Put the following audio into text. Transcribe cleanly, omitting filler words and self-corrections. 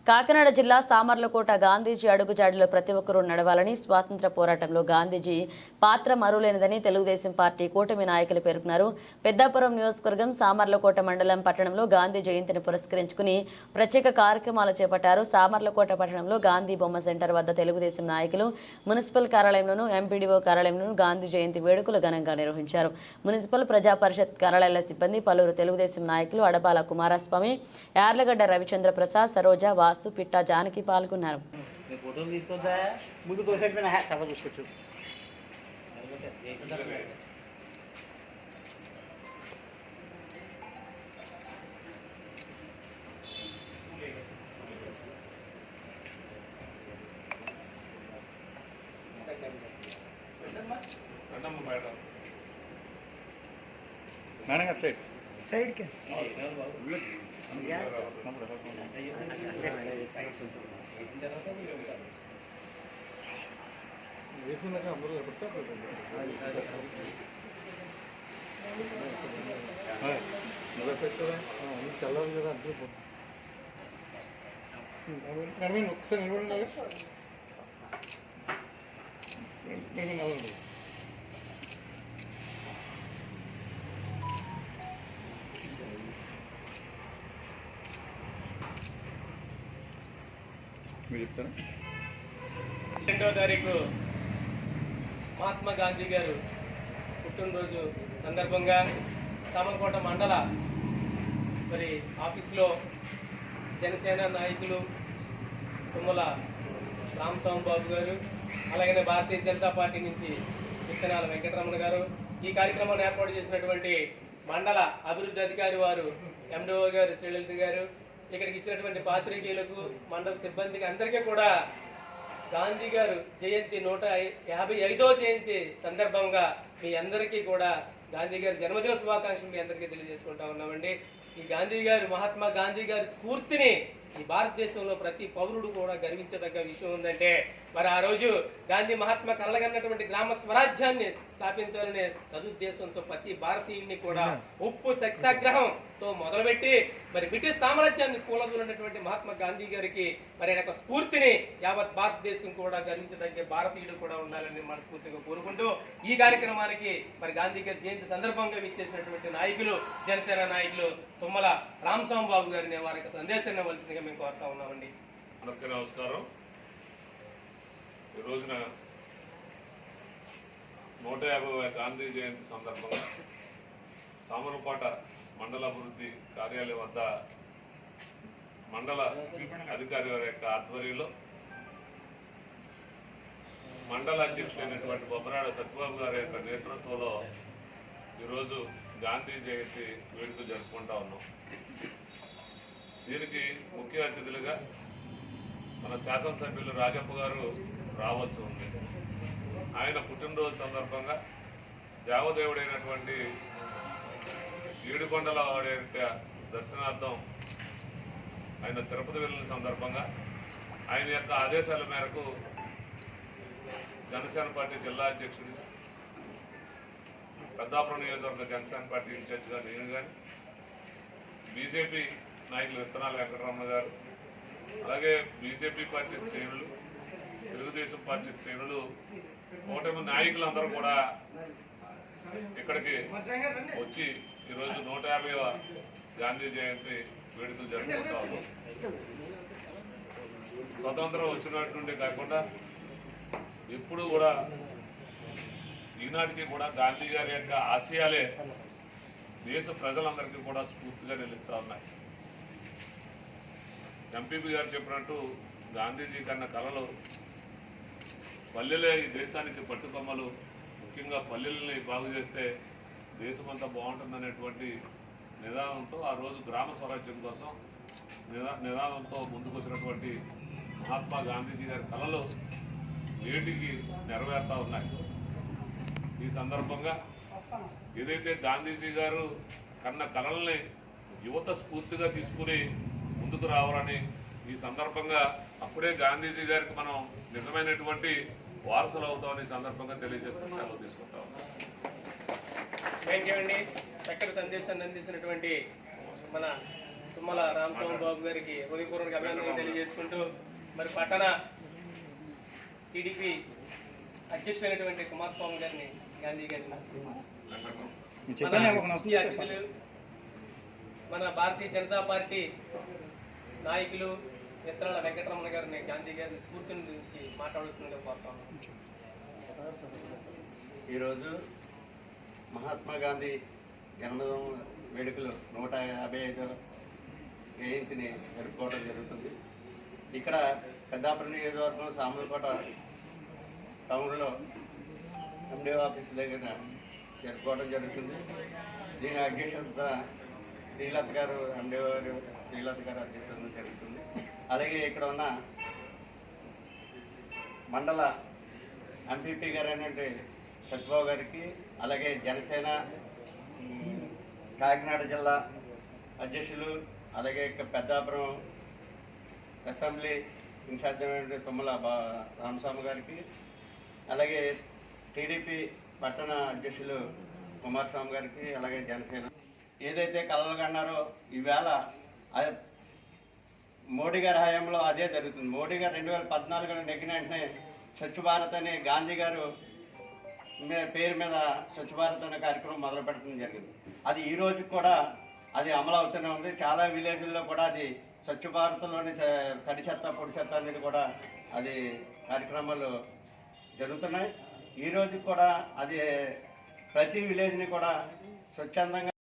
కాకినాడ జిల్లా సామర్లకోట గాంధీజీ అడుగుజాడలో ప్రతి ఒక్కరూ నడవాలని, స్వాతంత్ర పోరాటంలో గాంధీజీ పాత్ర మరువలేనిదని తెలుగుదేశం పార్టీ కూటమి నాయకులు పేర్కొన్నారు. పెద్దాపురం నియోజకవర్గం సామర్లకోట మండలం పట్టణంలో గాంధీ జయంతిని పురస్కరించుకుని ప్రత్యేక కార్యక్రమాలు చేపట్టారు. సామర్లకోట పట్టణంలో గాంధీ బొమ్మ సెంటర్ వద్ద తెలుగుదేశం నాయకులు మున్సిపల్ కార్యాలయంలోను, ఎంపీడీఓ కార్యాలయంలోను గాంధీ జయంతి వేడుకలు ఘనంగా నిర్వహించారు. మున్సిపల్ ప్రజా పరిషత్ కార్యాలయాల సిబ్బంది, పలువురు తెలుగుదేశం నాయకులు అడపాల కుమారస్వామి, యార్లగడ్డ రవిచంద్ర ప్రసాద్, సరోజ, వాసు, పిట్టా, జానకి పాల్గొన్నారు. मैडम साइड साइड के చల్లదు కదా అంతే ఒకసారి నిలబడి మీరు చెప్తారా? 2వ తారీఖు మహాత్మా గాంధీ గారు పుట్టినరోజు సందర్భంగా సామర్లకోట మండల ఆఫీసులో జనసేన నాయకులు తుమ్మల రామస్వామిబాబు గారు, అలాగే భారతీయ జనతా పార్టీ నుంచి విత్తనాల వెంకటరమణ గారు, ఈ కార్యక్రమాన్ని ఏర్పాటు చేసినటువంటి మండల అభివృద్ధి అధికారి వారు ఎండిఓ గారు శ్రీలలిత గారు, ఇక్కడికి ఇచ్చినటువంటి పాత్రికేయులకు, మండల సిబ్బందికి అందరికీ కూడా గాంధీ గారు జయంతి 155వ జయంతి సందర్భంగా మీ అందరికీ కూడా గాంధీ గారి జన్మదిన శుభాకాంక్షలు మీ అందరికీ తెలియజేసుకుంటా ఉన్నామండి. ఈ గాంధీ గారు, మహాత్మా గాంధీ గారి స్ఫూర్తిని ఈ భారతదేశంలో ప్రతి పౌరుడు కూడా గర్వించదగ్గ విషయం ఉందంటే మరి ఆ రోజు గాంధీ మహాత్మా కలగన్నటువంటి గ్రామ స్వరాజ్యాన్ని స్థాపించాలనే సదుద్దేశంతో ప్రతి భారతీయుడిని కూడా ఉప్పు సత్యాగ్రహంతో మొదలుపెట్టి మరి బ్రిటిష్ సామ్రాజ్యాన్ని కూలదూలన్నటువంటి మహాత్మా గాంధీ గారికి మరి ఆయన స్ఫూర్తిని యావత్ భారతదేశం కూడా గర్వించదగ్గ భారతీయుడు కూడా ఉండాలని మనస్ఫూర్తిగా కోరుకుంటూ ఈ కార్యక్రమానికి మరి గాంధీ గారి జయంతి సందర్భంగా విచ్చేసినటువంటి నాయకులు, జనసేన నాయకులు తుమ్మల రామస్వామిబాబు గారిని వారి యొక్క సందేశాన్ని ఇవ్వాల్సిందిగా మేము కోరుతా ఉన్నామండి. అందరికీ నమస్కారం. ఈ రోజున 150వ గాంధీ జయంతి సందర్భంగా సామర్లకోట మండల అభివృద్ధి కార్యాలయం వద్ద మండల అధికారి వారి యొక్క ఆధ్వర్యంలో మండల అధ్యక్షులైనటువంటి బొమ్మరాడ సత్యబాబు గారి యొక్క నేతృత్వంలో ఈరోజు గాంధీ జయంతి వేడుకలు జరుపుకుంటా ఉన్నాం. దీనికి ముఖ్య అతిథులుగా మన శాసనసభ్యులు రాజప్ప గారు రావాల్సి ఉంది. ఆయన పుట్టినరోజు సందర్భంగా దేవదేవుడైనటువంటి ఏడుకొండల వాడి యొక్క దర్శనార్థం ఆయన తిరుపతి వెళ్ళిన సందర్భంగా ఆయన యొక్క ఆదేశాల మేరకు జనసేన పార్టీ జిల్లా అధ్యక్షుడు, పెద్దాపురం నియోజకవర్గ జనసేన పార్టీ ఇన్ఛార్జిగా నేను కానీ, బీజేపీ నాయకులు విత్తనాల వెంకటరమణ గారు, అలాగే బీజేపీ పార్టీ శ్రేణులు, తెలుగుదేశం పార్టీ శ్రేణులు, కూటమి నాయకులందరూ కూడా ఇక్కడికి వచ్చి ఈరోజు 150వ గాంధీ జయంతి వేడుకలు జరుపుకుంటా ఉన్నాం. స్వతంత్రం వచ్చినట్టు నుండి కాకుండా ఎప్పుడు కూడా ఈనాటికి కూడా గాంధీ గారి యొక్క ఆశయాలే దేశ ప్రజలందరికీ కూడా స్ఫూర్తిగా నిలుస్తూ ఉన్నాయి. ఎంపీపీ గారు చెప్పినట్టు గాంధీజీ కన్న కళలు పల్లెలే ఈ దేశానికి పట్టుకొమ్మలు, ముఖ్యంగా పల్లెల్ని బాగు చేస్తే దేశమంతా బాగుంటుందనేటువంటి నిదానంతో ఆ రోజు గ్రామ స్వరాజ్యం కోసం నిదానంతో ముందుకు వచ్చినటువంటి మహాత్మా గాంధీజీ గారి కళలు నేటికి నెరవేరుతూ ఉన్నాయి. ఈ సందర్భంగా ఏదైతే గాంధీజీ గారు కన్న కళల్ని యువత స్ఫూర్తిగా తీసుకుని ముందుకు రావాలని ఈ సందర్భంగా అప్పుడే గాంధీజీ గారికి మనం నిజమైనటువంటి వారసులు అవుతామని సందర్భంగా తెలియజేస్తూ సెలవు తీసుకుంటా ఉన్నాం. థ్యాంక్ యూ అండి. చక్కటి సందేశాన్ని అందించినటువంటి మన తుమ్మల రామస్వామి బాబు గారికి హృదయపూర్వక అభినందనలు తెలియజేసుకుంటూ మరి పట్టణ టీడీపీ అధ్యక్షులైనటువంటి కుమారస్వామి గారిని గాంధీ గారిని ముఖ్య అతిథులు మన భారతీయ జనతా పార్టీ నాయకులు చిత్రాల వెంకటరమణ గారిని గాంధీ గారిని స్ఫూర్తిని గురించి మాట్లాడుతుందని కోరుతాను. ఈరోజు మహాత్మా గాంధీ జన్మదినం వేడుకలు 155వ జయంతిని జరుపుకోవడం జరుగుతుంది. ఇక్కడ పెద్దాపురం నియోజకవర్గం సామర్లకోట టౌన్లో ఎండిఓ ఆఫీస్ దగ్గర జరుపుకోవడం జరుగుతుంది. దీని అధ్యక్షత శ్రీలత గారు ఎండిఓ గారు శ్రీలత గారు అధ్యక్షత జరుగుతుంది. అలాగే ఇక్కడ ఉన్న మండల ఎంపీపీ గారు అయినటువంటి సత్యబాబు గారికి, అలాగే జనసేన కాకినాడ జిల్లా అధ్యక్షులు, అలాగే పెద్దాపురం అసెంబ్లీ ఇన్ఛార్జ్ అయినటువంటి తుమ్మల రామస్వామి గారికి, అలాగే టీడీపీ పట్టణ అధ్యక్షులు కుమారస్వామి గారికి, అలాగే జనసేన ఏదైతే కలలు కన్నారో ఈవేళ మోడీ గారి హయాంలో అదే జరుగుతుంది. మోడీ గారు 2014లో నెగ్గిన వెంటనే స్వచ్ఛ భారత్ అనే గాంధీ గారు పేరు మీద స్వచ్ఛ భారత్ అనే కార్యక్రమం మొదలు పెట్టడం జరిగింది. అది ఈ రోజు కూడా అది అమలు అవుతూనే ఉంది. చాలా విలేజ్ల్లో కూడా అది స్వచ్ఛ భారత్లోని తడి చెత్త పొడి చెత్త అనేది కూడా అది కార్యక్రమాలు జరుగుతున్నాయి. ఈ రోజు కూడా అది ప్రతి విలేజ్ని కూడా స్వచ్ఛందంగా